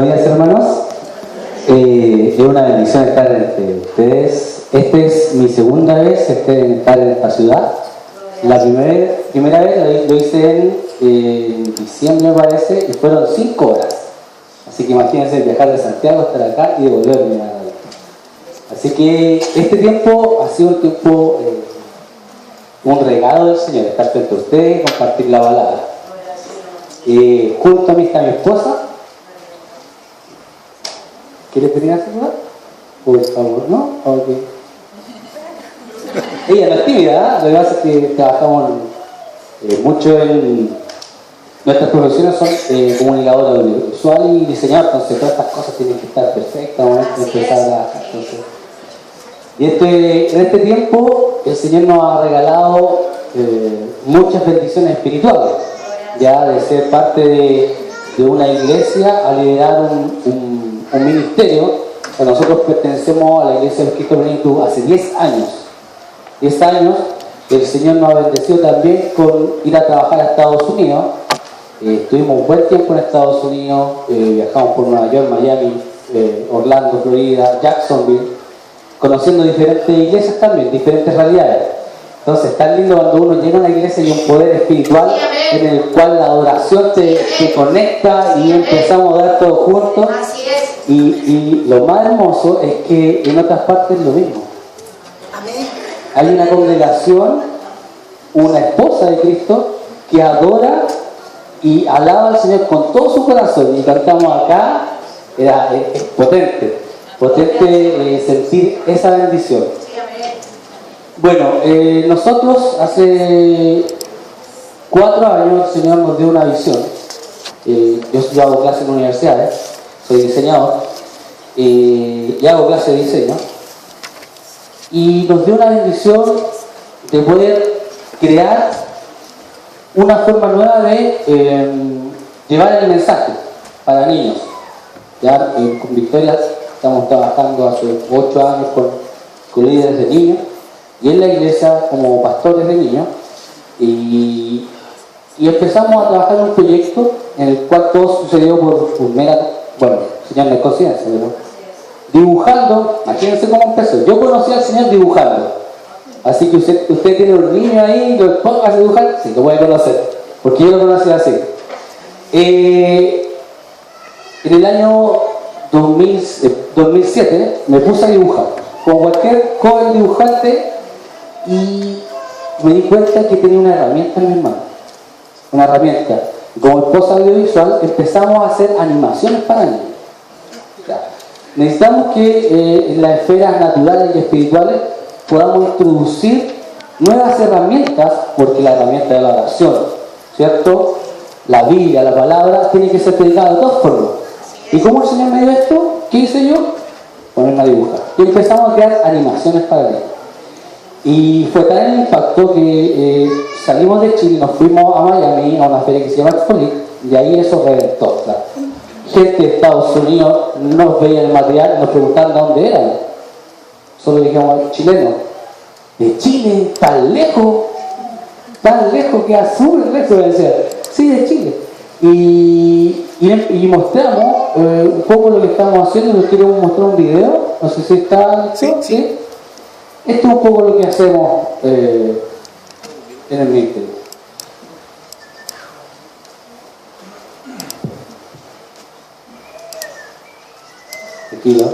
Buenos días, hermanos. Es una bendición estar entre ustedes. Esta es mi segunda vez estar en esta ciudad. La primera vez lo hice en diciembre, me parece, y fueron 5 horas. Así que imagínense viajar de Santiago, estar acá y devolverme a la vida. Así que este tiempo ha sido un tiempo, un regalo del Señor, estar frente a ustedes y compartir la palabra. Junto a mí está mi esposa. ¿Quieres venir a saludar? Por favor, ¿no? Okay. Ella no es tímida, ¿eh? Lo que pasa es que trabajamos mucho en... Nuestras profesiones son comunicadora audiovisual y diseñador, entonces todas estas cosas tienen que estar perfectas antes de empezar a trabajar. Y en este tiempo el Señor nos ha regalado muchas bendiciones espirituales, ya de ser parte de una iglesia a liderar un ministerio. Nosotros pertenecemos a la Iglesia de Cristo Plenitud hace 10 años. 10 años el Señor nos ha bendecido también con ir a trabajar a Estados Unidos. Estuvimos un buen tiempo en Estados Unidos, viajamos por Nueva York, Miami, Orlando, Florida, Jacksonville, conociendo diferentes iglesias también, diferentes realidades. Entonces es tan lindo cuando uno llega a una iglesia y un poder espiritual en el cual la adoración te conecta y empezamos a dar todos juntos. Y lo más hermoso es que en otras partes es lo mismo. Hay una congregación, una esposa de Cristo que adora y alaba al Señor con todo su corazón, y cantamos acá. Es potente sentir esa bendición. Bueno, nosotros hace 4 años el Señor nos dio una visión. Yo hago clases en universidades, soy diseñador y hago clases de diseño, y nos dio una bendición de poder crear una forma nueva de llevar el mensaje para niños. Ya con Victoria estamos trabajando hace 8 años con líderes de niños y en la iglesia como pastores de niños, y empezamos a trabajar en un proyecto en el cual todo sucedió por mera, Señor no es coincidencia, dibujando. Imagínense cómo empezó. Yo conocí al Señor dibujando. Así que usted tiene un niño ahí, lo pongas a dibujar, sí, lo puede conocer, porque yo lo conocí así. En el año 2007 me puse a dibujar, como cualquier joven dibujante, y me di cuenta que tenía una herramienta en mis manos. Una herramienta. Como esposa audiovisual empezamos a hacer animaciones para niños. Necesitamos que en las esferas naturales y espirituales podamos introducir nuevas herramientas, porque la herramienta de la oración, ¿cierto? La Biblia, la palabra, tiene que ser predicada de todas formas. ¿Y cómo el Señor me dio esto? ¿Qué hice yo? Ponerme a dibujar. Y empezamos a crear animaciones para niños. Y fue tal el impacto que salimos de Chile, nos fuimos a Miami a una feria que se llama Expolit, y ahí eso reventó. Claro. Gente de Estados Unidos nos veía el material y nos preguntaban de dónde eran. Solo dijimos chilenos. De Chile, tan lejos que azul el resto, decía. Sí, de Chile. Y mostramos un poco lo que estábamos haciendo. Les quiero mostrar un video. No sé si está. Sí. Esto es un poco lo que hacemos en el ministerio. Tranquilo.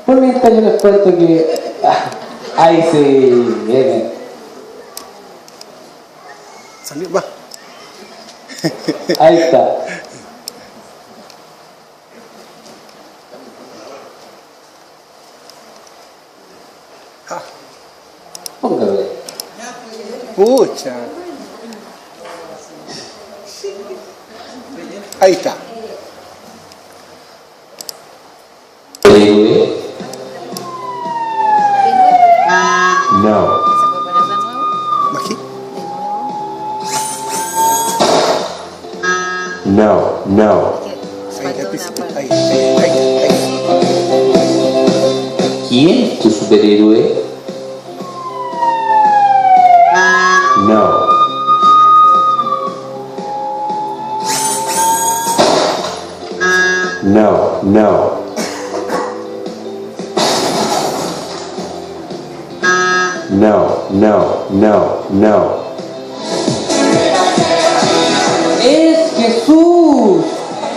Por mientras yo les cuento que... ahí sí, viene. Salió, va. Ahí está. Póngale. Pucha. Ahí está. No. ¿Se puede poner de nuevo? Aquí. No. Falta una parte. Ahí. ¿Quién es tu superhéroe? No. No, no. No, no, no, no. Es Jesús,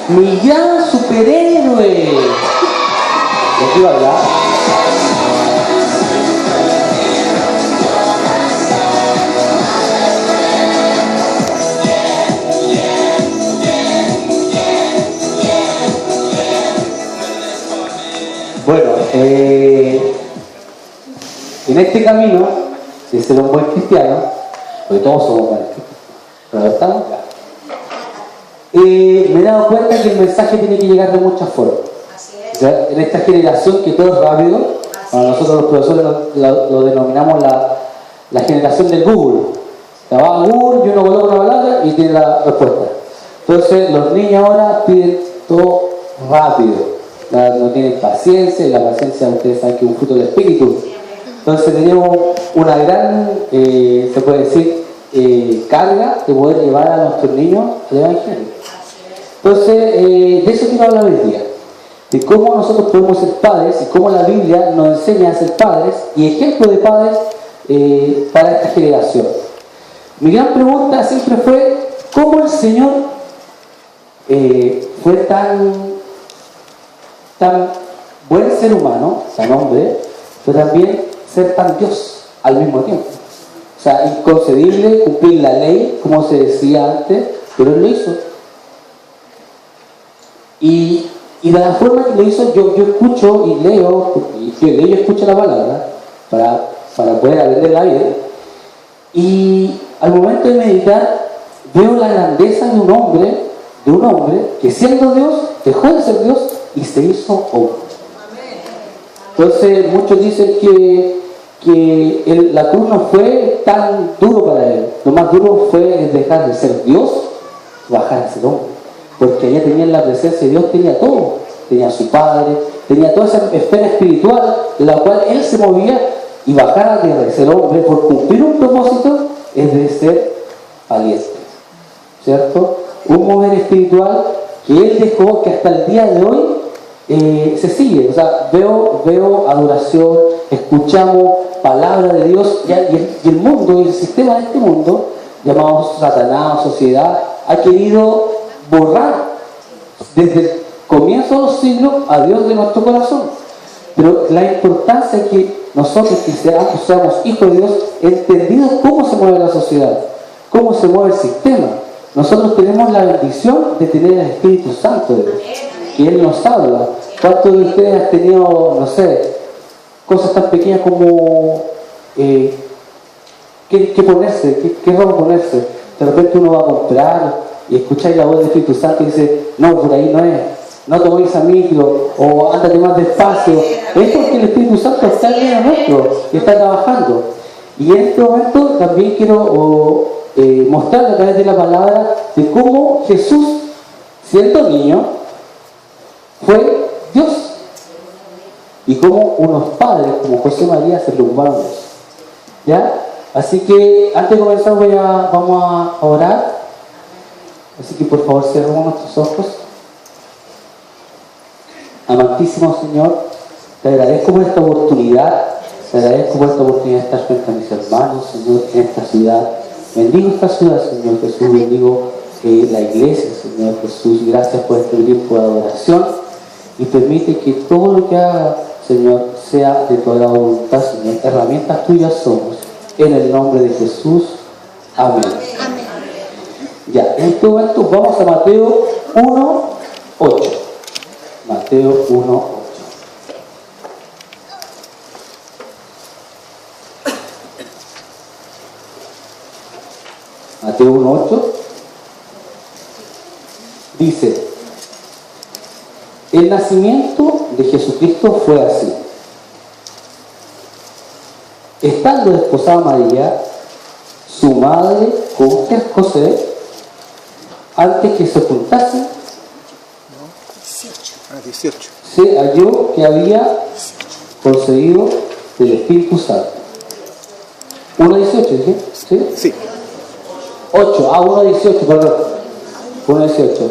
mi gran superhéroe. ¿De qué iba a hablar? Bueno, en este camino de ser un buen cristiano, porque todos somos buenos cristianos, pero estamos acá, me he dado cuenta que el mensaje tiene que llegar de muchas formas. O sea, en esta generación que todo es rápido, para nosotros los profesores lo denominamos la generación del Google. O sea, va a Google y uno coloca una palabra y tiene la respuesta. Entonces los niños ahora piden todo rápido. No tienen paciencia, y la paciencia ustedes saben que es un fruto del espíritu. Entonces tenemos una gran, se puede decir, carga de poder llevar a nuestros niños al Evangelio. Entonces, de eso quiero hablar hoy día, de cómo nosotros podemos ser padres y cómo la Biblia nos enseña a ser padres y ejemplo de padres para esta generación. Mi gran pregunta siempre fue, ¿cómo el Señor fue tan buen ser humano, tan hombre, pero también ser tan Dios al mismo tiempo? O sea, inconcebible cumplir la ley, como se decía antes, pero Él lo hizo. Y de la forma que lo hizo, yo escucho y leo, y yo escucho la palabra para poder aprender la vida. Y al momento de meditar, veo la grandeza de un hombre que siendo Dios, dejó de ser Dios y se hizo hombre. Entonces muchos dicen que la cruz no fue tan duro para él. Lo más duro fue dejar de ser Dios, bajar a ser hombre. Porque allá tenía la presencia de Dios, tenía todo. Tenía a su Padre, tenía toda esa esfera espiritual en la cual él se movía, y bajar a tierra de ser hombre por cumplir un propósito es de ser valiente, ¿cierto? Un mover espiritual que él dejó, que hasta el día de hoy se sigue. O sea, veo adoración, escuchamos palabra de Dios, y el mundo y el sistema de este mundo, llamado Satanás, sociedad, ha querido borrar desde el comienzo de los siglos a Dios de nuestro corazón. Pero la importancia es que nosotros, que seamos hijos de Dios, entendidos cómo se mueve la sociedad, cómo se mueve el sistema. Nosotros tenemos la bendición de tener el Espíritu Santo de Dios, que Él nos habla. ¿Cuántos de ustedes han tenido, no sé, cosas tan pequeñas como qué ponerse, qué ropa ponerse? De repente uno va a comprar y escucháis la voz del Espíritu Santo y dice, no, por ahí no es, no toméis a micro, o ándate más despacio. Es porque el Espíritu Santo está en medio nuestro y está trabajando. Y en este momento también quiero mostrar a través de la palabra de cómo Jesús, siendo niño, fue Dios, y cómo unos padres como José y María se preocuparon de eso. ¿Ya? Así que antes de comenzar vamos a orar. Así que por favor cerremos nuestros ojos. Amantísimo Señor, te agradezco por esta oportunidad, te agradezco por esta oportunidad de estar frente a mis hermanos, Señor, en esta ciudad. Bendigo esta ciudad, Señor Jesús, bendigo la iglesia, Señor Jesús. Gracias por este tiempo de adoración, y permite que todo lo que haga, Señor, sea de toda voluntad, Señor. Herramientas tuyas somos, en el nombre de Jesús. Amén. Ya, en este momento vamos a Mateo 1:8. Mateo 1:8. Mateo 1:8 dice: el nacimiento de Jesucristo fue así. Estando desposada María, su madre, con José, antes que se juntasen, 18. se halló que había concebido del Espíritu Santo. 1:18, ¿sí? ¿Sí? Sí. 8, 1:18, perdón. 1:18.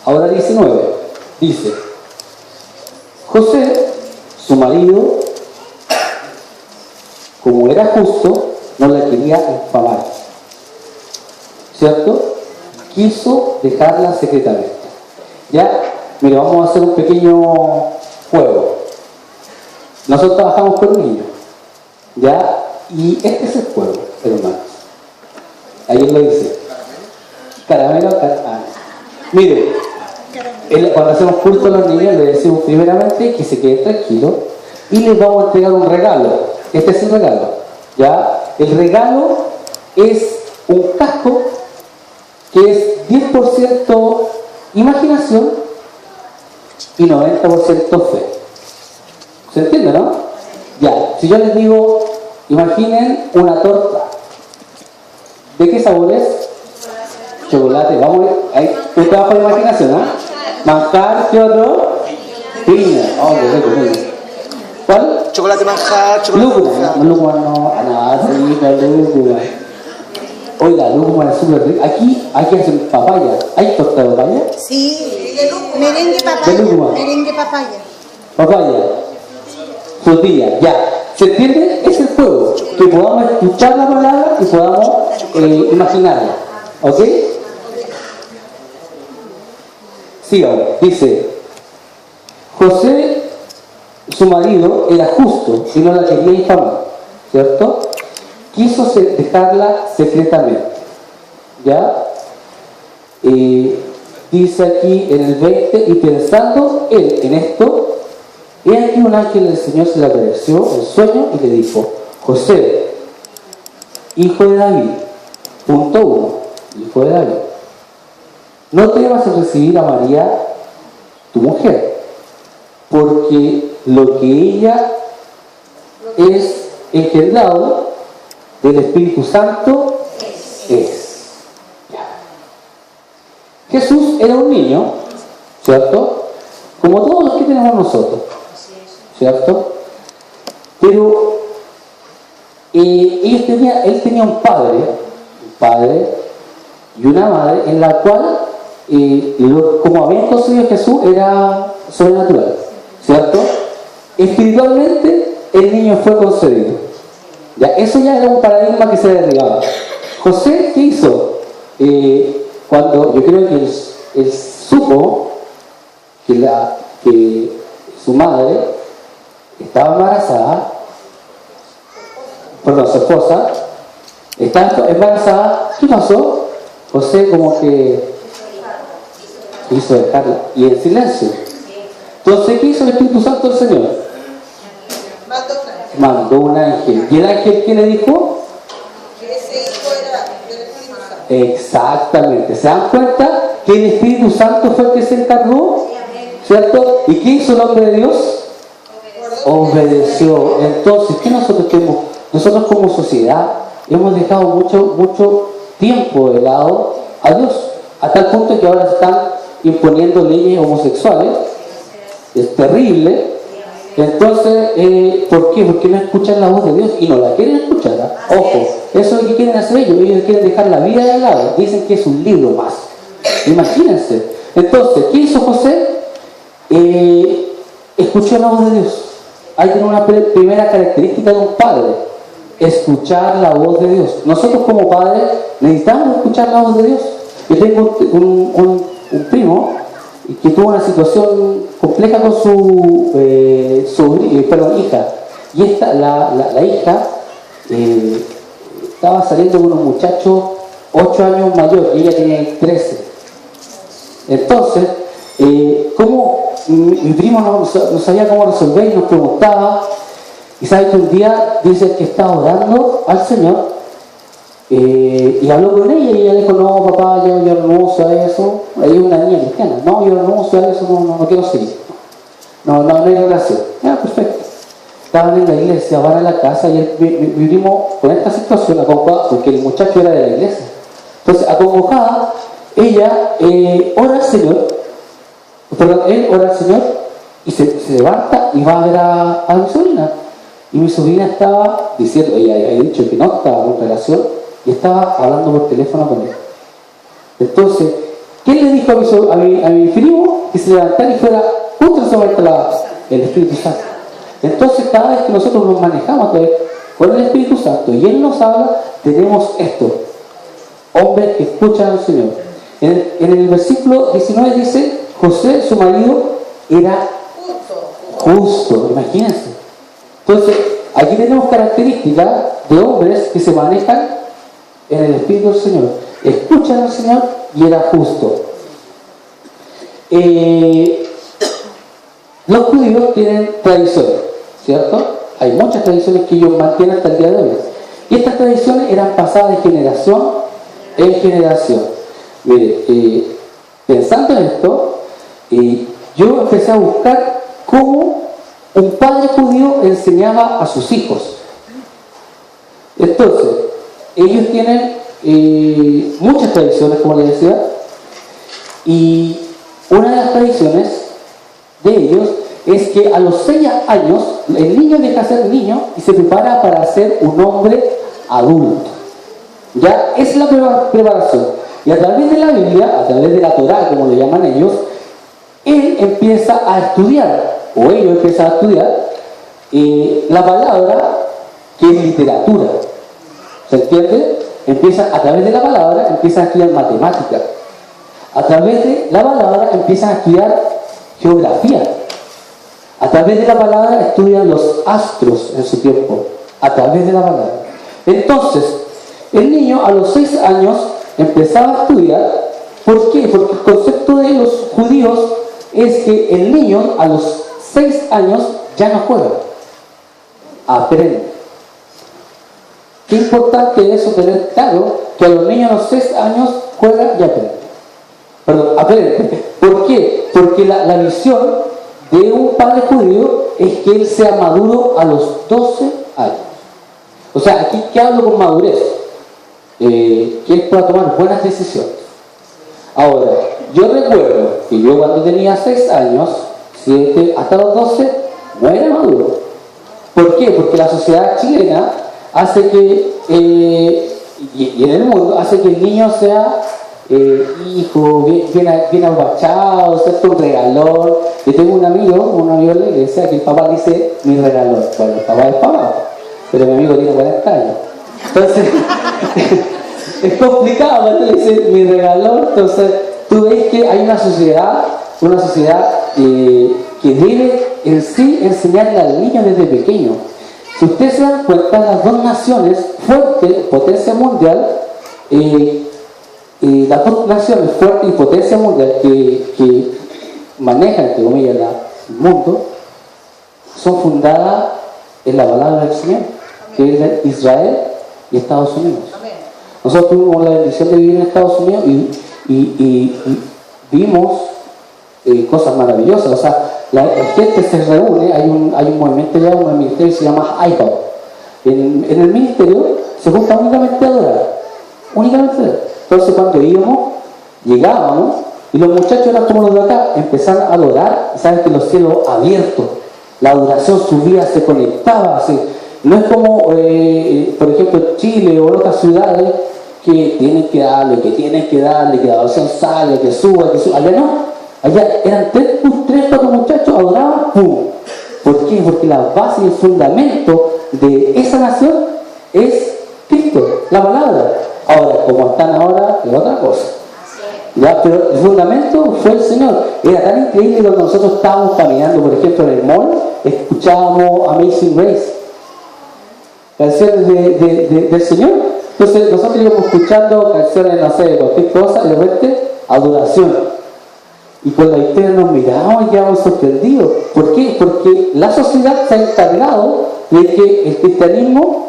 Ahora 19. Dice, José, su marido, como era justo, no la quería infamar, ¿cierto? Quiso dejarla secretamente. Ya, mira, vamos a hacer un pequeño juego. Nosotros trabajamos con niños, ¿ya? Y este es el juego, hermanos. Ahí lo dice. Caramelo, Mire, cuando hacemos culto a los niños, le decimos primeramente que se queden tranquilos y les vamos a entregar un regalo. Este es el regalo, ¿ya? El regalo es un casco que es 10% imaginación y 90% fe. ¿Se entiende, no? Ya, si yo les digo, imaginen una torta. ¿De qué sabor es? Chocolate. Vamos, ahí, un trabajo de imaginación, ¿ah? Manjar, ¿qué otro? Piña. Oh, qué rico, piña. ¿Cuál? Chocolate manjar, chocolate Lúcuma. No, lúcuma no, nada, sí, no, lúcuma. Oiga, lúcuma es súper rico. Aquí hacen papaya. ¿Hay torta de papaya? Sí, merengue papaya. De lúcuma. Merengue papaya. Papaya. Frutilla, ya. ¿Se entiende? Es el juego. Que podamos escuchar la palabra y podamos imaginarla. ¿Ok? Sigamos. Dice, José, su marido, era justo y no la quería infamar, ¿cierto? Quiso dejarla secretamente. ¿Ya? Dice aquí en el 20, y pensando él en esto, he aquí un ángel del Señor se le apareció en sueño y le dijo, José, hijo de David, punto 1, hijo de David, no temas en recibir a María, tu mujer, porque lo que ella es engendrado del Espíritu Santo es. Jesús era un niño, ¿cierto? Como todos los que tenemos nosotros, ¿cierto? Pero él tenía un padre y una madre en la cual, como habían concebido Jesús, era sobrenatural, ¿cierto? Espiritualmente el niño fue concebido. Ya, eso ya era un paradigma que se derribaba. José, ¿qué hizo? Cuando yo creo que él supo que su madre estaba embarazada, perdón, su esposa estaba embarazada, ¿qué pasó? José como que quiso dejarla, y en silencio. Entonces, ¿qué hizo el Espíritu Santo del Señor? Mandó un ángel. ¿Y el ángel qué le dijo? Que ese hijo era del Espíritu Santo. Exactamente. ¿Se dan cuenta que el Espíritu Santo fue el que se encargó? ¿Cierto? ¿Y qué hizo el hombre de Dios? Obedeció. Entonces, ¿qué nosotros tenemos? Nosotros como sociedad hemos dejado mucho tiempo de lado a Dios, a tal punto que ahora están imponiendo leyes homosexuales. Es terrible. Entonces, ¿por qué? Porque no escuchan la voz de Dios y no la quieren escuchar, ¿eh? Ojo, eso es lo que quieren hacer ellos quieren dejar la vida de lado, dicen que es un libro más, imagínense. Entonces, ¿qué hizo José? Escuchó la voz de Dios. Hay una primera característica de un padre, escuchar la voz de Dios. Nosotros como padres necesitamos escuchar la voz de Dios. Yo tengo un primo que tuvo una situación compleja con su hija, y la hija estaba saliendo con unos muchachos 8 años mayor y ella tenía 13. Entonces, como mi primo no sabía cómo resolver y nos preguntaba, y sabe que un día dice que estaba orando al Señor, y habló con ella y ella dijo, no papá, yo renuncio a eso. Ella es una niña cristiana, no, yo renuncio a eso, no quiero seguir, no hay relación. Ya, perfecto. Estaban en la iglesia, van a la casa y mi primo con esta situación acongojada, porque el muchacho era de la iglesia. Entonces, acongojada, ella ora al Señor, él ora al Señor y se levanta y va a ver a mi sobrina. Y mi sobrina estaba diciendo, ella había dicho que no estaba en relación, y estaba hablando por teléfono con él. Entonces, ¿qué ¿quién le dijo a mi primo que se levantara y fuera justo en ese momento el Espíritu Santo? Entonces, cada vez que nosotros nos manejamos con el Espíritu Santo y Él nos habla, tenemos esto: hombres que escuchan al Señor. En el versículo 19 dice: José, su marido, era justo. Imagínense. Entonces, aquí tenemos características de hombres que se manejan en el Espíritu del Señor. Escuchan al Señor y era justo. Los judíos tienen tradiciones, ¿cierto? Hay muchas tradiciones que ellos mantienen hasta el día de hoy. Y estas tradiciones eran pasadas de generación en generación. Mire, pensando en esto, yo empecé a buscar cómo un padre judío enseñaba a sus hijos. Entonces, ellos tienen muchas tradiciones, como les decía, y una de las tradiciones de ellos es que a los 6 años el niño deja de ser niño y se prepara para ser un hombre adulto. Ya es la preparación. Y a través de la Biblia, a través de la Torá, como le llaman ellos, él empieza a estudiar, o ellos empiezan a estudiar la palabra, que es literatura. ¿Se entiende? A través de la palabra empiezan a estudiar matemáticas. A través de la palabra empiezan a estudiar geografía. A través de la palabra estudian los astros en su tiempo. A través de la palabra. Entonces, el niño a los 6 años empezaba a estudiar. ¿Por qué? Porque el concepto de los judíos es que el niño a los 6 años ya no juega, aprende. Qué importante es eso, tener claro que a los niños a los 6 años juegan y aprenden. Perdón, aprende. ¿Por qué? Porque la visión de un padre judío es que él sea maduro a los 12 años. O sea, aquí que hablo con madurez, que él pueda tomar buenas decisiones. Ahora, yo recuerdo que yo cuando tenía 6 años, 7, hasta los 12, no era maduro. ¿Por qué? Porque la sociedad chilena hace que, y en el mundo, hace que el niño sea hijo, bien abachado, ¿cierto? Un regalón. Yo tengo un amigo de la iglesia que el papá dice mi regalón. Bueno, el papá es papá, pero mi amigo tiene 40 años. Entonces, es complicado cuando le dicen mi regalón. Entonces, tú ves que hay una sociedad que debe en sí enseñarle al niño desde pequeño. Si ustedes se dan cuenta, las dos naciones fuertes, potencia mundial, las dos naciones fuertes y potencia mundial que manejan, entre comillas, el mundo, son fundadas en la palabra del Señor, que es Israel y Estados Unidos. Nosotros tuvimos la bendición de vivir en Estados Unidos y vimos cosas maravillosas. O sea, la gente se reúne, hay un movimiento ya, un ministerio que se llama IHOP. En el ministerio se junta únicamente a adorar. Únicamente a adorar. Entonces cuando llegábamos, y los muchachos eran como los de acá, empezaron a adorar, y saben que los cielos abiertos, la adoración subía, se conectaba, así. No es como, por ejemplo, en Chile o en otras ciudades, que tienen que darle, que la adoración salga, que suba. Allá no. Allá eran 3, 4 muchachos, adoraban, ¡pum! ¿Por qué? Porque la base y el fundamento de esa nación es Cristo, la palabra. Ahora, como están ahora, es otra cosa. ¿Ya? Pero el fundamento fue el Señor. Era tan increíble cuando nosotros estábamos caminando, por ejemplo, en el mall, escuchábamos Amazing Grace, canciones del Señor. Entonces nosotros íbamos escuchando canciones, no sé, de cualquier cosa, y de repente adoración. Y con la historia nos miramos y quedamos sorprendidos. ¿Por qué? Porque la sociedad se ha encargado de que el cristianismo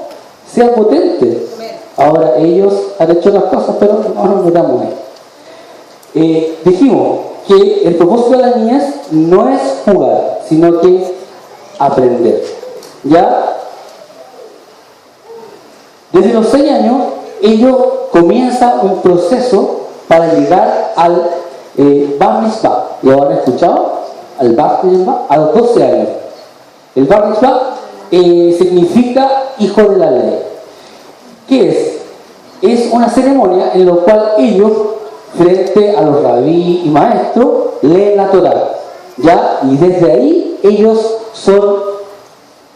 sea potente. Ahora ellos han hecho las cosas, pero no nos metamos ahí. Dijimos que el propósito de la niñez no es jugar, sino que aprender. ¿Ya? Desde los 6 años, ellos comienzan un proceso para llegar al Bar Mitzvah. ¿Lo han escuchado? Al Bar Mitzvah a los 12 años. El Bar Mitzvah significa hijo de la ley. ¿Qué es? Es una ceremonia en la cual ellos frente a los rabí y maestros, leen la Torá, ¿ya? Y desde ahí ellos son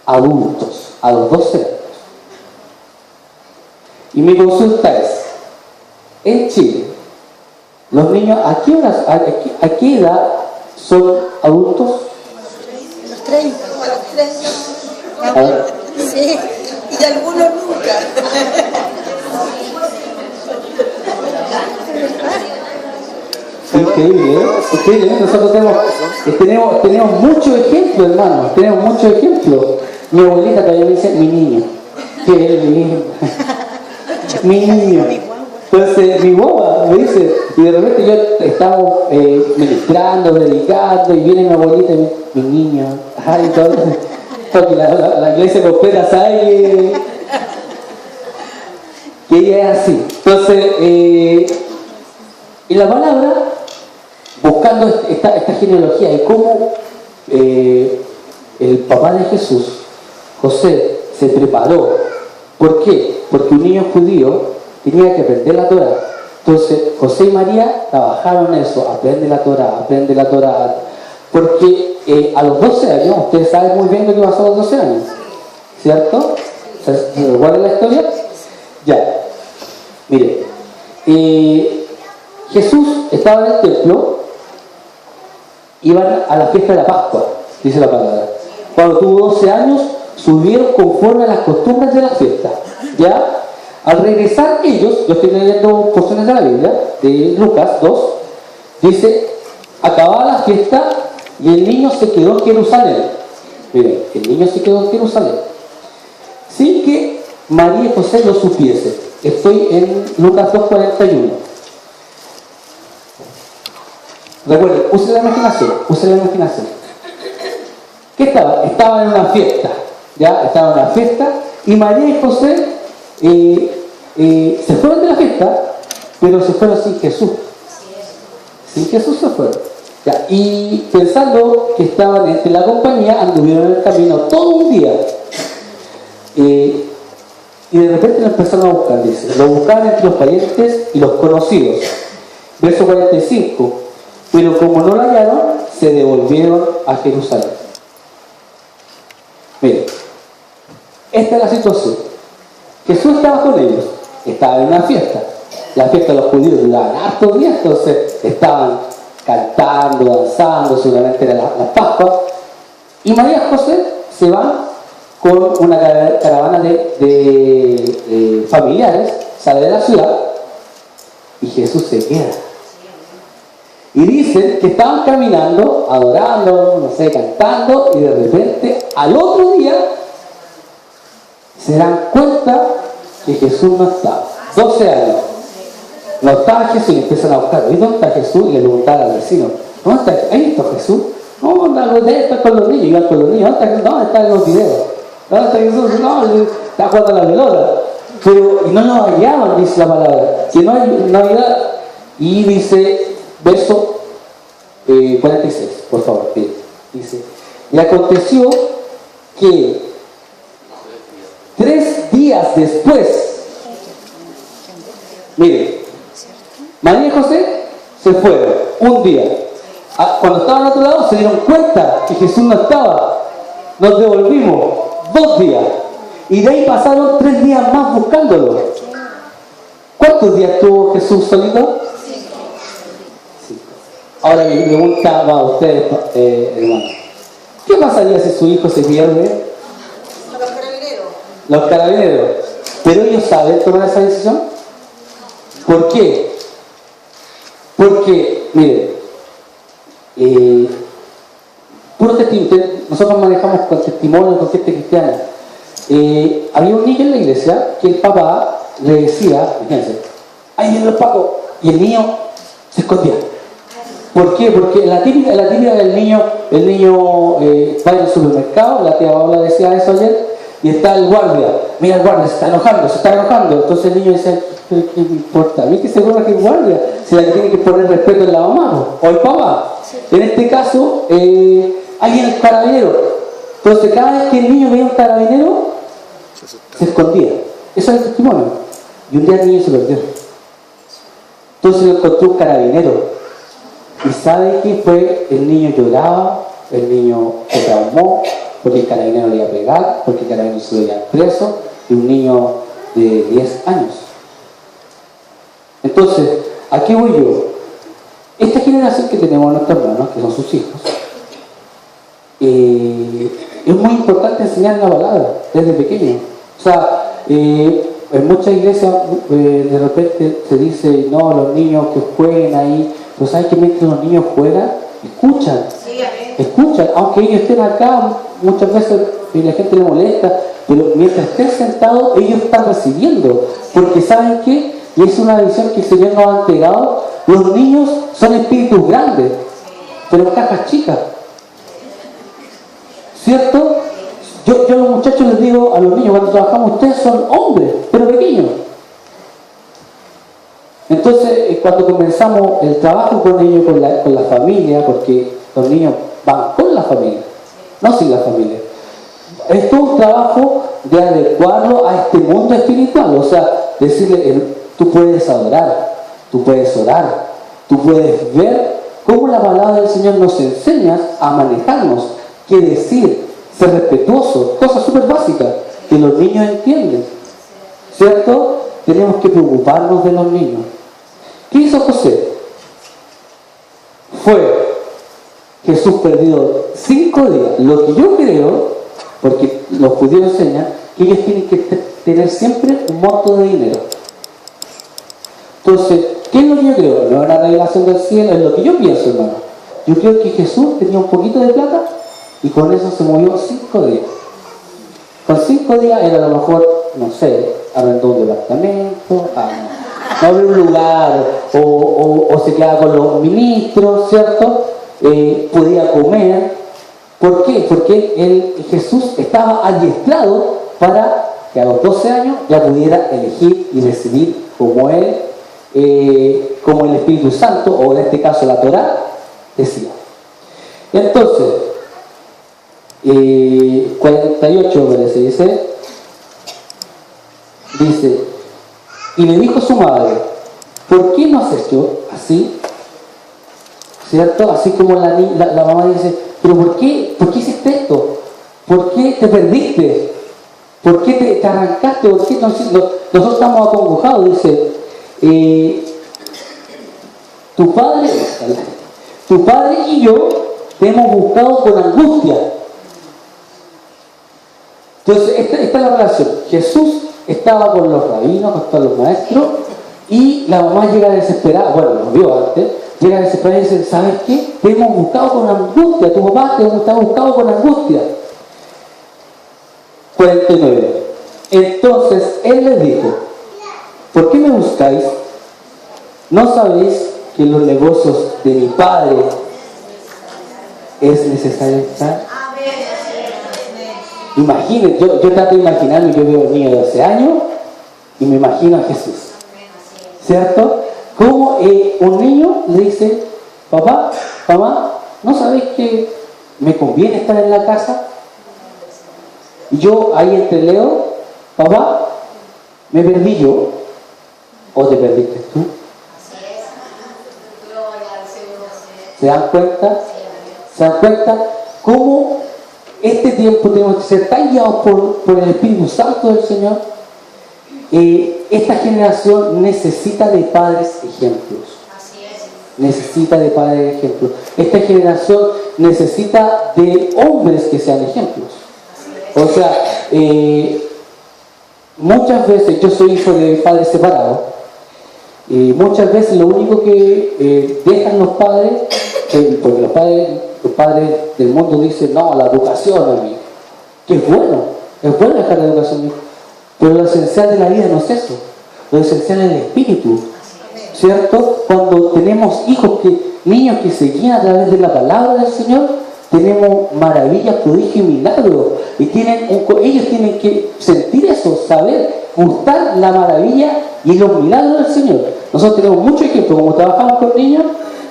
adultos, a los 12 años. Y mi consulta es, en Chile, los niños, ¿a qué edad son adultos? Los 30. A los 30. A ver. Sí, y algunos nunca. Increíble, ¿eh? Increíble. Nosotros tenemos muchos ejemplos, hermano. Tenemos muchos ejemplos. Mi abuelita todavía me dice, mi niño. ¿Qué es mi niño? Mi niño. Entonces, mi boba me dice, y de repente yo estamos ministrando, predicando, y viene mi abuelita y me dice, mi niño. Ay, porque la iglesia completa sabe que ella es así. Entonces, y la palabra, buscando esta genealogía y cómo el papá de Jesús, José, se preparó. ¿Por qué? Porque un niño judío tenía que aprender la Torá. Entonces, José y María trabajaron eso, aprende la Torá. Porque a los 12 años, ustedes saben muy bien lo que pasó a los 12 años, ¿cierto? ¿Se recuerdan la historia? Ya. Mire, Jesús estaba en el templo, iban a la fiesta de la Pascua, dice la palabra. Cuando tuvo 12 años, subieron conforme a las costumbres de la fiesta. ¿Ya? Al regresar ellos, yo estoy leyendo porciones de la Biblia, de Lucas 2, dice, acababa la fiesta y el niño se quedó en Jerusalén. Miren, el niño se quedó en Jerusalén, sin que María y José lo supiesen. Estoy en Lucas 2:41. Recuerden, use la imaginación. ¿Qué estaba? Estaba en una fiesta, ¿ya? Estaba en una fiesta y María y José se fueron de la fiesta, pero se fueron sin Jesús. Sin Jesús se fueron. ¿Ya? Y pensando que estaban entre la compañía, anduvieron en el camino todo un día. Y de repente lo empezaron a buscar, dice. Lo buscaban entre los parientes y los conocidos. Verso 45. Pero como no lo hallaron, se devolvieron a Jerusalén. Miren, esta es la situación. Jesús estaba con ellos, estaba en una fiesta. La fiesta de los judíos duraban hartos días, entonces estaban cantando, danzando, seguramente era la Pascua. Y María y José se van con una caravana de familiares, sale de la ciudad y Jesús se queda. Y dicen que estaban caminando, adorando, no sé, cantando, y de repente, al otro día, se dan cuenta que Jesús no estaba. 12 años. No estaba Jesús y empiezan a buscar. ¿Y dónde está Jesús? Y le preguntaban al vecino, ¿dónde está? ¿Ahí está Jesús? No, ¿dónde está con los niños? Iban con los niños. ¿Dónde está en los videos? ¿Dónde está Jesús? No, está jugando a la pelota. Pero, y no lo hallaban, dice la palabra. Que no hay nada. Y dice, verso 46, por favor, dice, y aconteció que 3 días después, mire, María y José se fueron un día. Cuando estaban al otro lado se dieron cuenta que Jesús no estaba. Nos devolvimos 2 días. Y de ahí pasaron 3 días más buscándolo. ¿Cuántos días tuvo Jesús solito? 5. Ahora mi pregunta va a ustedes, hermano. ¿Qué pasaría si su hijo se pierde? Los carabineros. Los carabineros. Pero ellos saben tomar esa decisión. ¿Por qué? Porque, miren, puro testimonio, nosotros manejamos con testimonio, con gente cristiana. Había un niño en la iglesia que el papá le decía, fíjense, ahí viene el Paco, y el niño se escondía. ¿Por qué? Porque la típica del niño va al supermercado, la tía Paola decía eso ayer, y está el guardia, mira el guardia, se está enojando, entonces el niño dice, ¿qué me importa? A mí que se vuelva que el guardia, si la que tiene que poner respeto es la mamá o el papá. En este caso, alguien el carabinero. Entonces cada vez que el niño veía un carabinero, se escondía. Eso es el testimonio. Y un día el niño se perdió. Entonces lo encontró un carabinero. ¿Y sabe qué fue? El niño lloraba, el niño se traumó, porque el carabinero le iba a pegar, porque el carabinero se lo iba preso, y un niño de 10 años. Entonces, ¿a qué voy yo? Esta generación que tenemos nuestros hermanos, que son sus hijos, es muy importante enseñar la palabra desde pequeño. O sea, en muchas iglesias de repente se dice, no, los niños que jueguen ahí, pero ¿sabes que mientras los niños juegan, escuchan? Escuchan, aunque ellos estén acá, muchas veces y la gente le molesta, pero mientras estén sentados, ellos están recibiendo, porque ¿saben qué? Y es una visión que el Señor nos ha entregado. Los niños son espíritus grandes, pero cajas chicas, ¿cierto? Yo a los muchachos les digo, a los niños, cuando trabajamos, ustedes son hombres, pero pequeños. Entonces, cuando comenzamos el trabajo con ellos, con la familia, porque los niños van con la familia, no sin la familia, es todo un trabajo de adecuarlo a este mundo espiritual. O sea, decirle, tú puedes adorar, tú puedes orar, tú puedes ver cómo la palabra del Señor nos enseña a manejarnos, qué decir, ser respetuosos, cosas súper básicas que los niños entienden, ¿cierto? Tenemos que preocuparnos de los niños. ¿Qué hizo José? Fue Jesús perdido 5 días. Lo que yo creo, porque los judíos enseñan que ellos tienen que tener siempre un monto de dinero. Entonces, ¿qué es lo que yo creo? No es una revelación del cielo, es lo que yo pienso, hermano. Yo creo que Jesús tenía un poquito de plata y con eso se movió 5 días. Con 5 días era a lo mejor, no sé, arrendó un departamento, abrió un lugar, o se quedaba con los ministros, ¿cierto? Podía comer. ¿Por qué? Porque Jesús estaba adiestrado para que a los 12 años ya pudiera elegir y decidir como él, como el Espíritu Santo, o en este caso la Torá, decía. Entonces, 48 me parece, dice, y le dijo su madre, ¿por qué no has hecho así? ¿Cierto? Así como la mamá dice, pero ¿por qué hiciste esto? ¿Por qué te perdiste? ¿Por qué te arrancaste? ¿Por qué nosotros estamos acongojados? Dice, tu padre y yo te hemos buscado con angustia. Entonces, esta es la relación. Jesús estaba con los rabinos, con los maestros, y la mamá llega desesperada, bueno, lo vio antes, llega desesperada y dice, ¿sabes qué? Te hemos buscado con angustia, tu papá te ha buscado con angustia. 49. Entonces, él les dijo, ¿por qué me buscáis? ¿No sabéis que en los negocios de mi padre es necesario estar? Imagínense, yo trato de imaginarme, yo veo a un niño de 12 años y me imagino a Jesús, ¿cierto? Como un niño le dice, papá, mamá, ¿no sabéis que me conviene estar en la casa? Y yo ahí entreleo, papá, ¿me perdí yo o te perdiste tú? ¿Se dan cuenta? ¿Se dan cuenta cómo este tiempo tenemos que ser tan guiados por el Espíritu Santo del Señor? Esta generación necesita de padres ejemplos. Necesita de padres ejemplos. Esta generación necesita de hombres que sean ejemplos. O sea, muchas veces, yo soy hijo de padres separados, y muchas veces lo único que dejan los padres, porque los padres del mundo dicen, no, la educación, amigo, que es bueno dejar la educación, amigo. Pero lo esencial de la vida no es eso, lo esencial es el espíritu, ¿cierto? Cuando tenemos niños que se guían a través de la palabra del Señor, tenemos maravillas, prodigios y milagros, y ellos tienen que sentir eso, saber, gustar la maravilla y los milagros del Señor. Nosotros tenemos muchos ejemplos, como trabajamos con niños.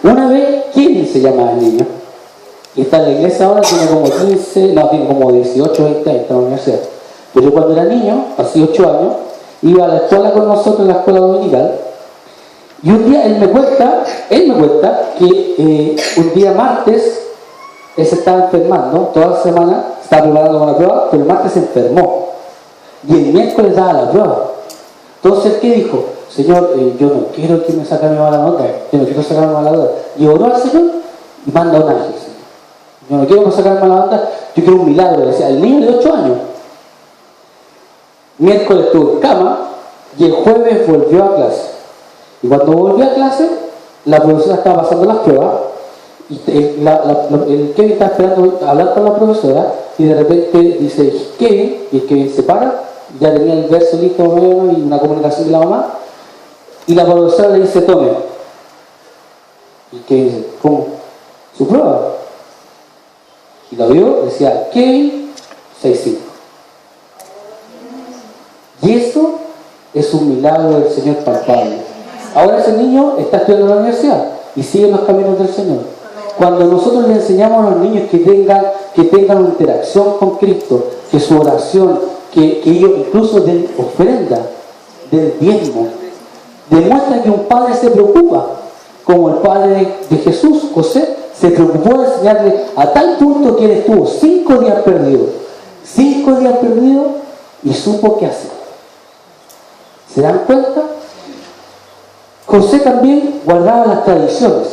Una vez, ¿quién se llama el niño? Y está en la iglesia ahora, tiene como 15, no, tiene como 18, 20 años, está en la universidad. Pero cuando era niño, hace 8 años, iba a la escuela con nosotros, en la escuela dominical, Y un día él me cuenta que un día martes él se estaba enfermando, toda la semana estaba preparando para la prueba, pero el martes se enfermó. Y el miércoles daba la prueba. Entonces, ¿qué dijo? Señor, yo no quiero que me saque mi mala nota, yo no quiero sacar mi mala nota. Y oró al Señor y manda a un ángel. Yo no quiero sacar mala nota, yo quiero un milagro. Decía, el niño de 8 años. Miércoles estuvo en cama y el jueves volvió a clase. Y cuando volvió a clase, la profesora estaba pasando las pruebas y el Kevin estaba esperando hablar con la profesora y de repente dice Kevin, y el Kevin se para, ya tenía el verso listo y una comunicación de la mamá, y la profesora le dice tome. Y Kevin dice, ¿cómo? ¿Su prueba? Y lo vio, decía Kevin 6.5. Y eso es un milagro del Señor palpable. Ahora ese niño está estudiando en la universidad y sigue los caminos del Señor. Cuando nosotros le enseñamos a los niños que tengan una interacción con Cristo, que su oración, que ellos incluso den ofrenda, del diezmo, demuestra que un padre se preocupa, como el padre de Jesús, José, se preocupó de enseñarle a tal punto que él estuvo 5 días perdido. 5 días perdido y supo qué hacer. ¿Se dan cuenta? José también guardaba las tradiciones.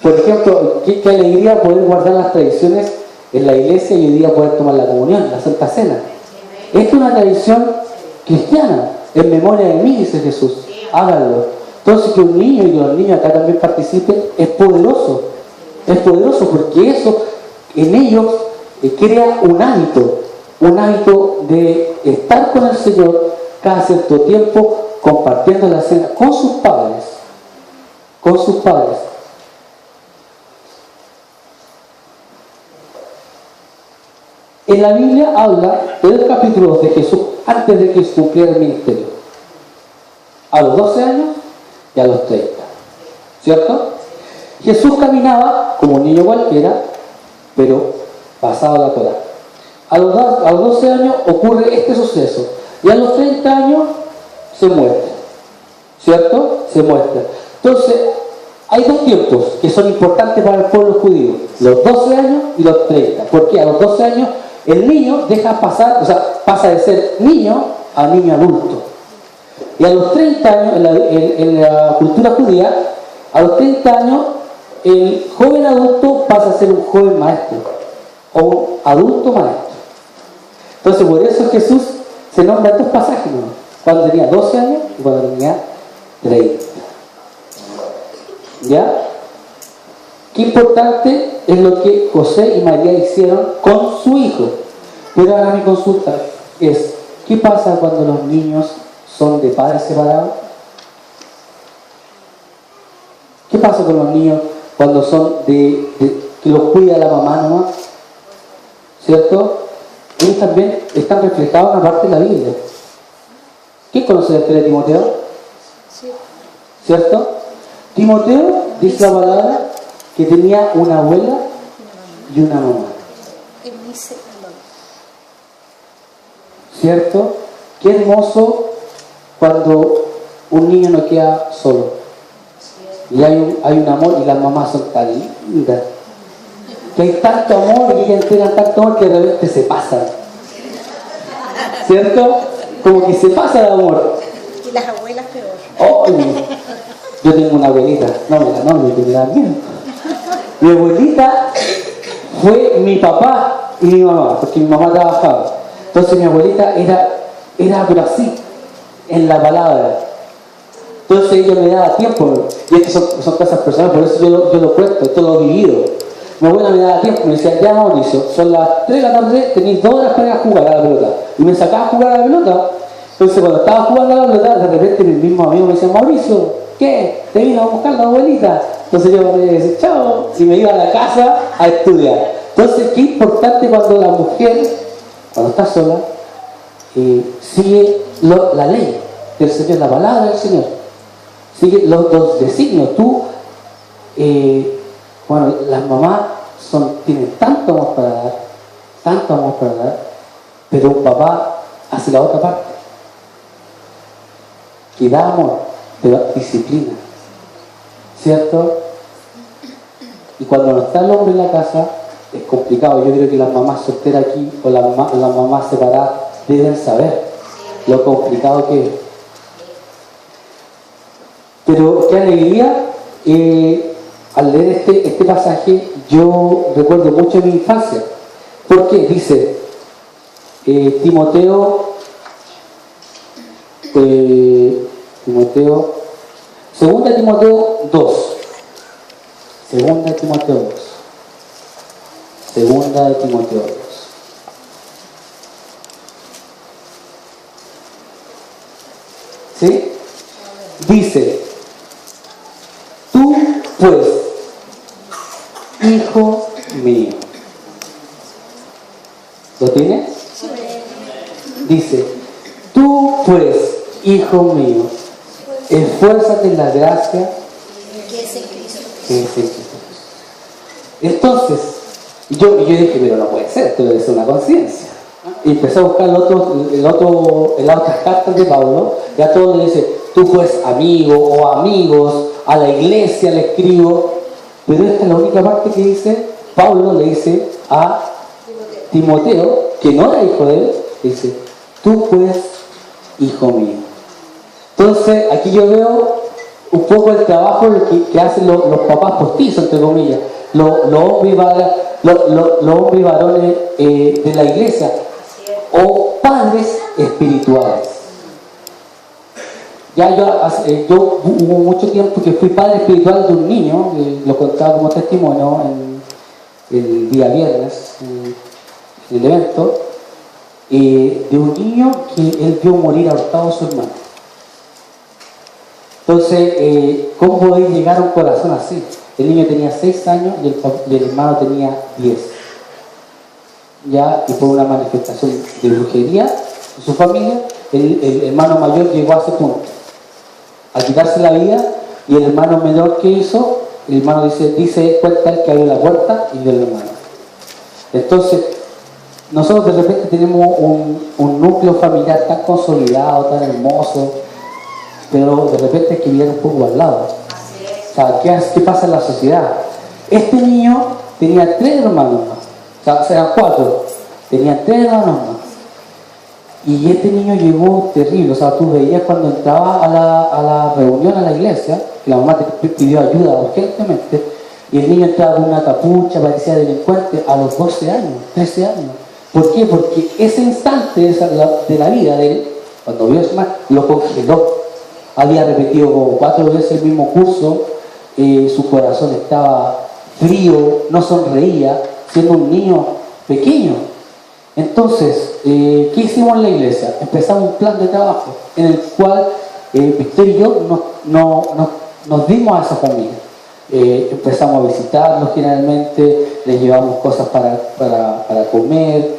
Por ejemplo, qué alegría poder guardar las tradiciones en la iglesia y hoy día poder tomar la comunión, la Santa Cena. Esta es una tradición cristiana, en memoria de mí, dice Jesús. Háganlo. Entonces, que un niño y que los niños acá también participen es poderoso. Es poderoso porque eso en ellos crea un hábito de estar con el Señor cada cierto tiempo, compartiendo la cena con sus padres. Con sus padres. En la Biblia habla de 2 capítulos de Jesús antes de que cumpliera el ministerio. A los 12 años y a los 30. ¿Cierto? Jesús caminaba como un niño cualquiera, pero pasaba la Torá. A los 12 años ocurre este suceso. Y a los 30 años se muestra. ¿Cierto? Se muestra. Entonces, hay 2 tiempos que son importantes para el pueblo judío. Los 12 años y los 30. Porque a los 12 años el niño pasa de ser niño a niño adulto. Y a los 30 años, en la cultura judía, a los 30 años, el joven adulto pasa a ser un joven maestro. O un adulto maestro. Entonces, por eso Jesús se nombra 2 pasajes, ¿no? Cuando tenía 12 años y cuando tenía 30. ¿Ya? Qué importante es lo que José y María hicieron con su hijo. Pero ahora mi consulta es, ¿qué pasa cuando los niños son de padres separados? ¿Qué pasa con los niños cuando son que los cuida la mamá nomás? ¿Cierto? Ellos también están reflejados en la parte de la Biblia. ¿Quién conoce la historia de Timoteo? Sí. ¿Cierto? Timoteo dice la palabra que tenía una abuela y una mamá. ¿Cierto? Qué hermoso cuando un niño no queda solo. Y hay un amor y las mamás son tan lindas. Que hay tanto amor y ellas entregan tanto amor que de repente se pasan. ¿Cierto? Como que se pasa el amor. Y las abuelas peor. Oh, yo tengo una abuelita, no me da miedo. Mi abuelita fue mi papá y mi mamá, porque mi mamá trabajaba. Entonces mi abuelita era pero así, en la palabra. Entonces ella me daba tiempo, y estas son cosas personales, por eso yo lo cuento, esto lo he vivido. Mi abuela me daba tiempo, me decía, ya Mauricio, son las 3 de la tarde, tenéis 2 horas para ir a jugar a la pelota. Y me sacaba a jugar a la pelota. Entonces cuando estaba jugando a la pelota, de repente mis mismos amigos me decían, Mauricio, ¿qué? ¿Te vino a buscar la abuelita? Entonces yo me decía, chao, y me iba a la casa a estudiar. Entonces qué importante cuando la mujer, cuando está sola, sigue la ley del Señor, la palabra del Señor. Sigue los designios. Las mamás tienen tanto amor para dar, pero un papá hace la otra parte, que da amor, pero disciplina. ¿cierto? Y cuando no está el hombre en la casa, es complicado. Yo creo que las mamás solteras aquí o las mamás separadas deben saber lo complicado que es. Pero qué alegría, al leer este pasaje, yo recuerdo mucho mi infancia. Porque dice, Segunda Timoteo 2. Segunda de Timoteo 2. Segunda de Timoteo 2. ¿Sí? Dice, tú pues, hijo mío. ¿Lo tienes? Dice, tú pues, hijo mío, esfuérzate en la gracia Que es en Cristo. que es en Cristo. Entonces, yo dije, pero no puede ser, esto debe ser una conciencia. Y empecé a buscar en las otras cartas de Pablo, y a todos le dice, tú pues amigo o amigos, a la iglesia le escribo, pero esta es la única parte que dice, Pablo le dice a Timoteo, que no era hijo de él, dice, tú pues, hijo mío. Entonces, aquí yo veo un poco el trabajo que hacen los papás postizos, entre comillas, los hombres y varones de la iglesia, o padres espirituales. Ya yo hubo mucho tiempo que fui padre espiritual de un niño, lo contaba como testimonio el día viernes, en el evento, de un niño que él vio morir ahorcado a su hermano. Entonces, ¿cómo podéis llegar a un corazón así? El niño tenía 6 años y el hermano tenía 10. Ya, y por una manifestación de brujería en su familia, el hermano mayor llegó a ese punto, a quitarse la vida, y el hermano menor, ¿qué hizo? El hermano cuenta él que abrió la puerta y vio al hermano. Entonces, nosotros de repente tenemos un núcleo familiar tan consolidado, tan hermoso, pero de repente hay que mirar un poco al lado. O sea, ¿qué pasa en la sociedad? Este niño tenía 3 hermanos más, o sea, eran 4, tenía 3 hermanos más. Y este niño llegó terrible, o sea, tú veías cuando entraba a la reunión a la iglesia, que la mamá te pidió ayuda urgentemente, y el niño entraba con una capucha, parecía delincuente, a los 12 años, 13 años. ¿Por qué? Porque ese instante de la vida de él, cuando vio a su madre, lo congeló. Había repetido como 4 veces el mismo curso, su corazón estaba frío, no sonreía, siendo un niño pequeño. Entonces, ¿qué hicimos en la iglesia? Empezamos un plan de trabajo en el cual Víctor y yo nos dimos a esa familia. Empezamos a visitarlos generalmente, les llevamos cosas para comer,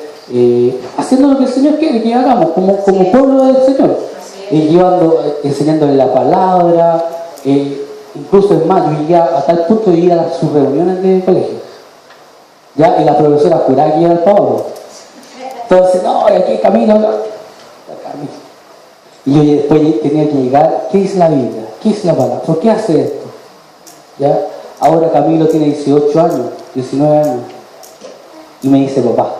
haciendo lo que el Señor quiere que hagamos como pueblo del Señor, enseñándoles la palabra, incluso es más, yo llegué a tal punto de ir a sus reuniones de colegio, ¿ya? Y la profesora juraba que iba al Pablo. Entonces, no, aquí Camilo, y yo después tenía que llegar, ¿qué dice la Biblia? ¿Qué dice la palabra? ¿Por qué hace esto? ¿Ya? Ahora Camilo tiene 18 años, 19 años, y me dice papá.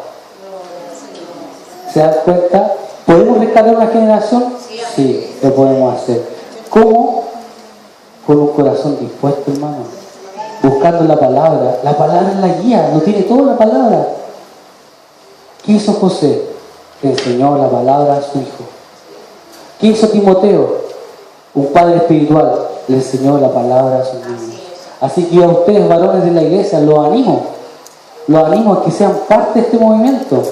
¿Se dan cuenta? ¿Podemos rescatar una generación? Sí, lo podemos hacer. ¿Cómo? Con un corazón dispuesto, hermano. Buscando la palabra. La palabra es la guía, no tiene toda la palabra. ¿Qué hizo José? Le enseñó la palabra a su hijo. ¿Qué hizo Timoteo? Un padre espiritual le enseñó la palabra a sus niños. Así que a ustedes, varones de la iglesia, los animo a que sean parte de este movimiento,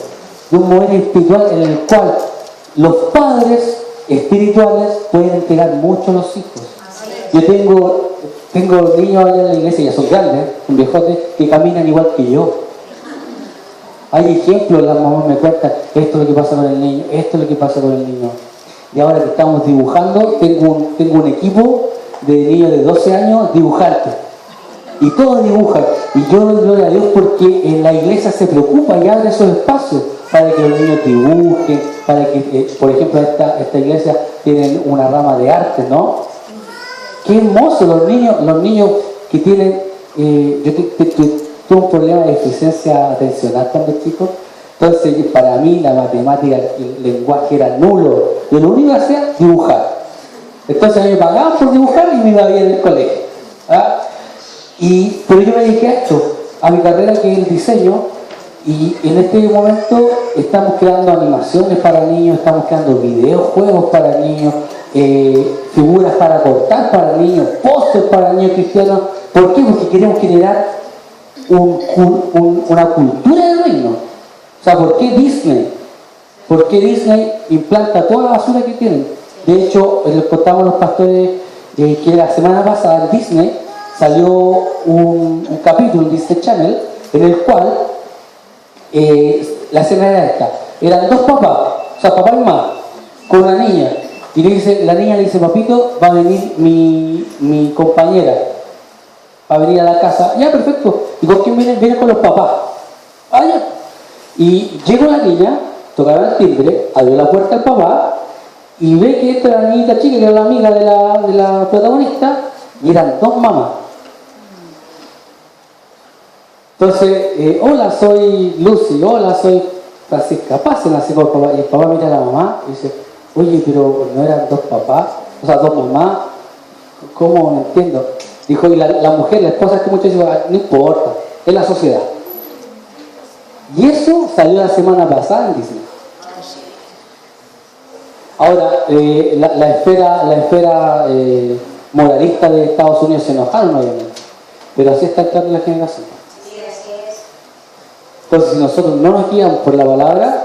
de un movimiento espiritual en el cual los padres espirituales pueden entregar mucho a los hijos. Yo tengo niños allá en la iglesia, ya son grandes, son viejotes, que caminan igual que yo. Hay ejemplos, las mamás me cuentan, esto es lo que pasa con el niño, esto es lo que pasa con el niño. Y ahora que estamos dibujando, tengo un equipo de niños de 12 años dibujantes. Y todos dibujan. Y yo doy gloria a Dios porque en la iglesia se preocupa y abre esos espacios para que los niños dibujen, para que, por ejemplo, esta iglesia tiene una rama de arte, ¿no? Qué hermoso los niños que tienen, tuve un problema de deficiencia atencional cuando chico, entonces para mí la matemática, el lenguaje era nulo, yo lo único que hacía era dibujar. Entonces me pagaban por dibujar y me iba bien en el colegio. ¿Ah? Pero yo me dediqué a esto, a mi carrera que es el diseño, y en este momento estamos creando animaciones para niños, estamos creando videojuegos para niños, figuras para cortar para niños, pósters para niños cristianos. ¿Por qué? Porque queremos generar una cultura del reino. O sea, ¿por qué Disney? ¿Por qué Disney implanta toda la basura que tienen? De hecho, les contamos a los pastores que la semana pasada en Disney salió un capítulo en Disney Channel en el cual la escena era esta. Eran dos papás, o sea, papá y mamá, con una niña. Y la niña le dice, papito, va a venir mi compañera. Va a venir a la casa. Ya, perfecto. ¿Y con quién viene? Viene con los papás. Ah, ya. Y llegó la niña, tocaron el timbre, abrió la puerta al papá y ve que esta era la niñita chica, que era la amiga de la protagonista, y eran dos mamás. Entonces, hola, soy Lucy, hola, soy Francisca, pasen así por el papá. Y el papá mira a la mamá y dice, oye, pero no eran dos papás, o sea, dos mamás, ¿cómo? No entiendo. Dijo, y la mujer, la esposa de este muchacho, dijo, no importa, es la sociedad. Y eso salió la semana pasada en Disney. Ahora, la esfera moralista de Estados Unidos se enojaron, obviamente, pero así está en la generación. Entonces, si nosotros no nos guiamos por la palabra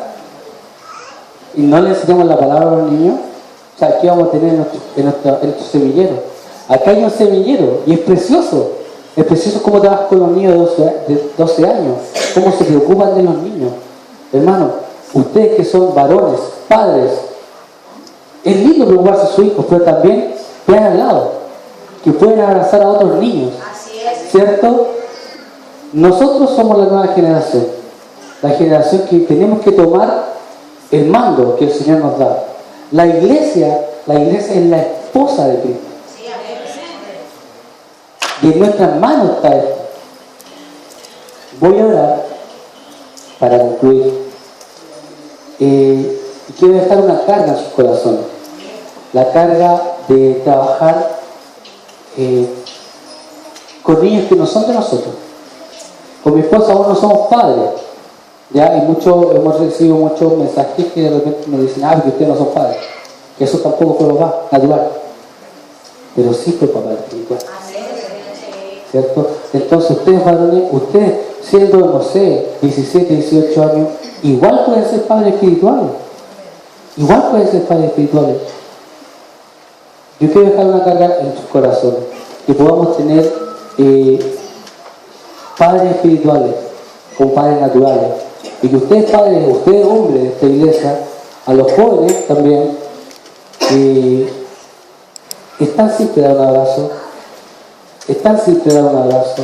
y no le enseñamos la palabra a los niños, o sea, ¿qué vamos a tener en nuestro semillero? Acá hay un semillero y es precioso. Es precioso cómo trabajas con los niños de 12 años, cómo se preocupan de los niños. Hermano, ustedes que son varones, padres, es lindo preocuparse de sus hijos, pero también vean al lado, que pueden abrazar a otros niños. ¿Cierto? Nosotros somos la nueva generación, la generación que tenemos que tomar el mando que el Señor nos da. La iglesia es la esposa de Cristo. Y en nuestras manos está esto. Voy a orar para concluir. Y quiero dejar una carga en sus corazones. La carga de trabajar con niños que no son de nosotros. Con mi esposa aún no somos padres. Ya, y hemos recibido muchos mensajes que de repente me dicen, que ustedes no son padres. Que eso tampoco fue lo más natural. Pero sí fue papá espiritual. ¿Cierto? Entonces ustedes varones, ustedes siendo, no sé, 17, 18 años, igual pueden ser padres espirituales. Igual pueden ser padres espirituales. Yo quiero dejar una carga en sus corazones. Que podamos tener padres espirituales como padres naturales. Y que ustedes padres, ustedes hombres de esta iglesia, a los jóvenes también, es tan simple dar un abrazo. Es tan simple dar un abrazo,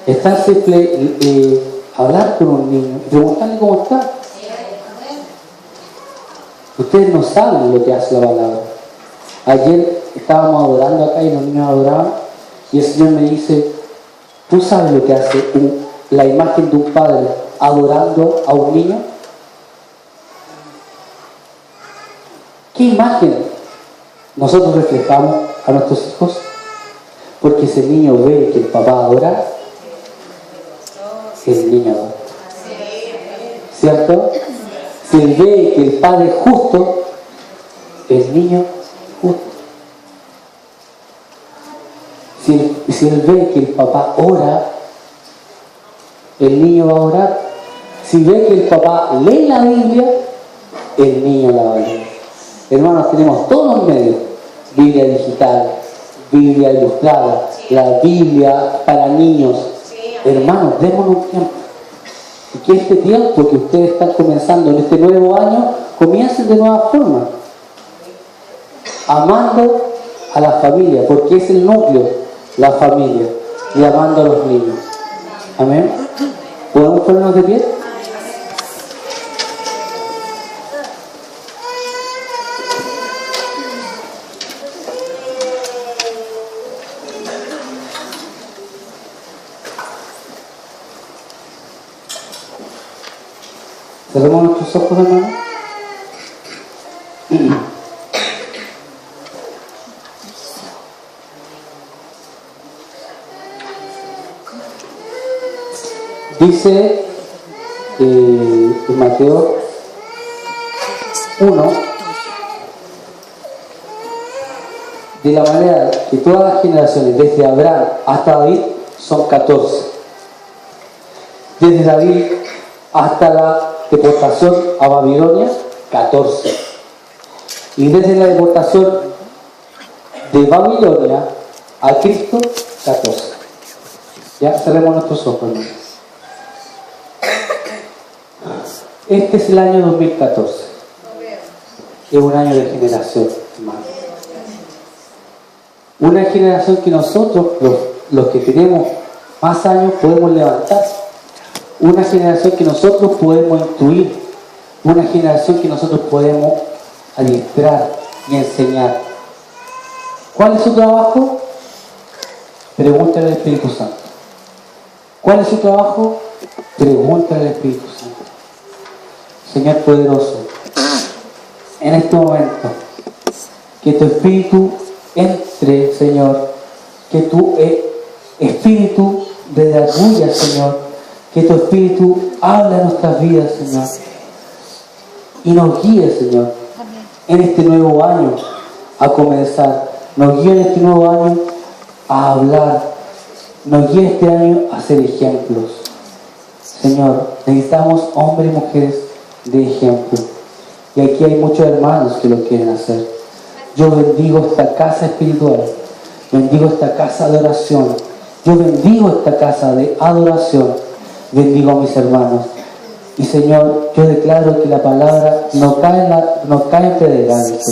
es tan simple hablar con un niño y preguntarle cómo está. Ustedes no saben lo que hace la palabra. Ayer estábamos adorando acá y los niños adoraban y el Señor me dice, ¿tú sabes lo que hace la imagen de un padre adorando a un niño? ¿Qué imagen nosotros reflejamos a nuestros hijos? Porque ese niño ve que el papá adora, el niño adora. ¿Cierto? Si él ve que el padre es justo, el niño es justo. Si él ve que el papá ora, el niño va a orar. Si ve que el papá lee la Biblia, el niño la va a leer. Hermanos, tenemos todos los medios. Biblia digital, Biblia ilustrada, la Biblia para niños. Hermanos, démonos un tiempo. Y que este tiempo que ustedes están comenzando en este nuevo año, comiencen de nueva forma. Amando a la familia, porque es el núcleo, la familia. Y amando a los niños. Amén. ¿Podemos ponernos de pie? Cerremos nuestros ojos, hermano. Dice en Mateo 1, de la manera que todas las generaciones, desde Abraham hasta David, son 14. Desde David hasta la deportación a Babilonia, 14. Y desde la deportación de Babilonia a Cristo, 14. Ya cerremos nuestros ojos, hermanos. Este es el año 2014. Es un año de generación, hermano. Una generación que nosotros, los que tenemos más años, podemos levantar. Una generación que nosotros podemos instruir. Una generación que nosotros podemos adiestrar y enseñar. ¿Cuál es su trabajo? Pregúntale al Espíritu Santo. ¿Cuál es su trabajo? Pregúntale al Espíritu Santo. Señor poderoso, en este momento, que tu Espíritu entre, Señor, que tu Espíritu redarguya, Señor, que tu Espíritu hable a nuestras vidas, Señor, y nos guíe, Señor, en este nuevo año a comenzar, nos guíe en este nuevo año a hablar, nos guíe este año a ser ejemplos. Señor, necesitamos hombres y mujeres de ejemplo, y aquí hay muchos hermanos que lo quieren hacer. Yo bendigo esta casa espiritual, bendigo esta casa de oración, yo bendigo esta casa de adoración, bendigo a mis hermanos. Y Señor, yo declaro que la palabra no cae en pedregales, Señor.